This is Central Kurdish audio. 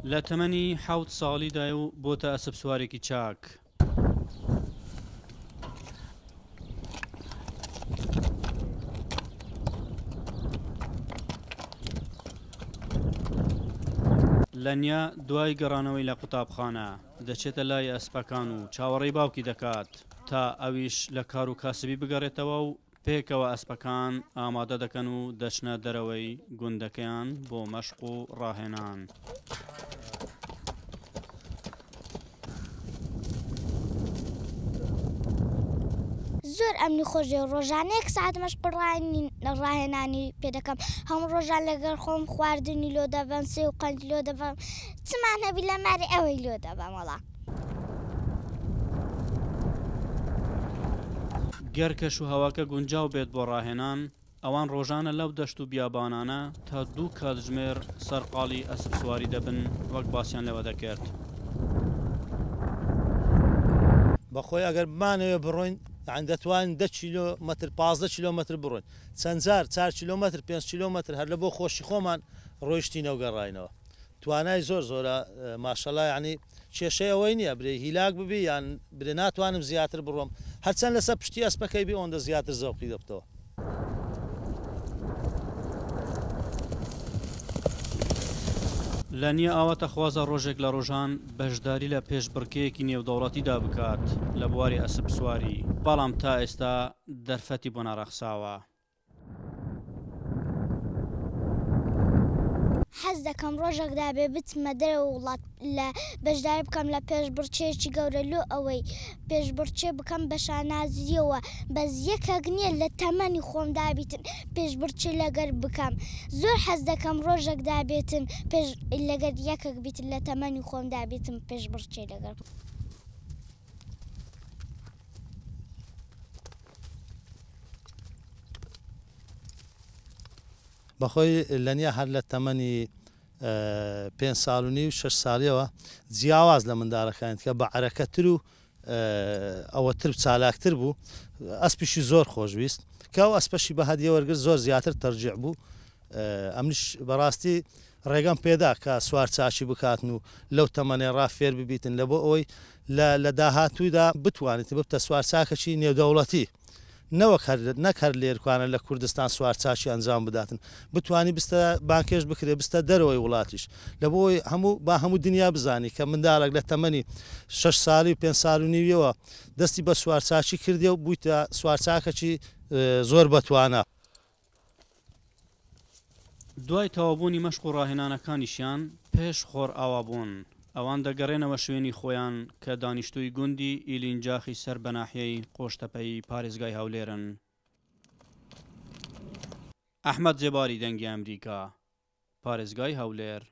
لە تەمەنی 7 ساڵیدای و بۆتە ئەسپ سوارێکی چاک. لەنیا دوای گەڕانەوەی لە قوتابخانە دەچێتە لای ئەسپەکان و چاوەڕێی باوکی دەکات تا ئەویش لە کار و کاسبی بگەڕێتەوە و پێکەوە ئەسپەکان ئامادە دەکەن و دەچنە دەرەوەی گوندەکەیان بۆ مەشق و ڕاهێنان. زۆر ئەمنی خۆشیە ڕۆژانەیەک سعات مەشق ڕاهێنانی پێ دەکەم هەموو ڕۆژان لەگەڵ خۆم خواردنی لۆ دەبەم سێ و قەند لۆ دەبەم چمان هەبی لە ماری ئەوەی لۆ دەبەم وەڵا. گەر کەش و هەواکە گونجاو بێت بۆ ڕاهێنان ئەوان ڕۆژانە لەو دەشت و بیابانانە تا 2 کاتژمێر سەرقاڵی ئەسپ سواری دەبن وەک باسییان لەوە دەکرد. بەخۆی ئەگەر بمانەوێ بڕۆین دەتوانین 10 کیلۆمەتر 15 کیلۆمەتر بڕۆین چەند جار 4 کیلۆمەتر 5 کیلۆمەتر هەر لە بۆ خۆشی خۆمان ڕۆیشتینە و گەڕاینەوە. توانای زۆرە ماشەڵا یعنی کێشەی ئەوەی نییە برێ هیلاک ببی یان برێ ناتوانم زیاتر بڕۆم هەرچەند لەسەر پشتی ئەسپەکەی بێ ئەوەندە زیاتر زەوقی دەبتەوە. لەنیە ئاواتە خوازە ڕۆژێک لە ڕۆژان بەشداری لە پێشبڕکەیەکی نێودەوڵەتیدا بکات لە بواری ئەسپ سواری بەڵام تا ئێستا دەرفەتی بۆ ناڕەخساوە. حەز دەکەم ڕۆژێکدا بێ بچمە دەرەوە وڵات لە بەشداری بکەم لە پێشبڕکێکی گەورە لۆ ئەوەی پێشبڕکێ بکەم بە شانازیەوە بەس یەکێک نییە لە تەمەنی خۆمدا بیتن پێشبڕکێ لەگەر بکەم زۆر حەز دەکەم ڕۆژێکدا بێتن لەگەر یەکێک بیتن لە تەمەنی خۆمدا بیتم پێشبڕکێ لەگەر. بەخۆی لەنیا هەر لە تەمەنی 5 ساڵ و نیو 6 ساڵیەوە جیاواز لە منداڵەکانت کە بە عەرەکەتر و ئەوەتر چالاکتر بوو ئەسپیشی زۆر خۆشویست کە ئەو ئەسپەشی بە هەدیە وەرگرت زۆر زیاتر تەرجیع بوو. ئەمنیش بەڕاستی ڕێگەم پێدا کە سوار چاچی بکاتن و لەو تەمەنێ ڕافێر ببیتن لە بۆ ئەوەی لە داهاتوودا بتوانیت ببتە سوار چاکەی نێودەوڵەتی نەک هەر لێرکوانە لە کوردستان سوار چاچی ئەنجام بداتن بتانی بستە بانکێش بکرێ بستە دەرەوەی وڵاتیش لە بۆی هەموو دنیا بزانی کە منداڵێک لە تەمەنی 6 ساڵی و 5 ساڵ و نیویەوە دەستی بە سوار چاچی کردێ و بوویتە سوار چاکەی زۆر بەتوانە. دوای تەوابوونی مەشق و ڕاهێنانەکانیشیان پێش خۆر ئاوابوون ئەوان دەگەڕێنەوە شوێنی خۆیان کە دانیشتووی گوندی ئیلینجاخی سەر بە ناحیەی قۆشتەپەی پارێزگای هەولێرن. ئەحمەد جێباری دەنگی ئەمریکا، پارێزگای هەولێر.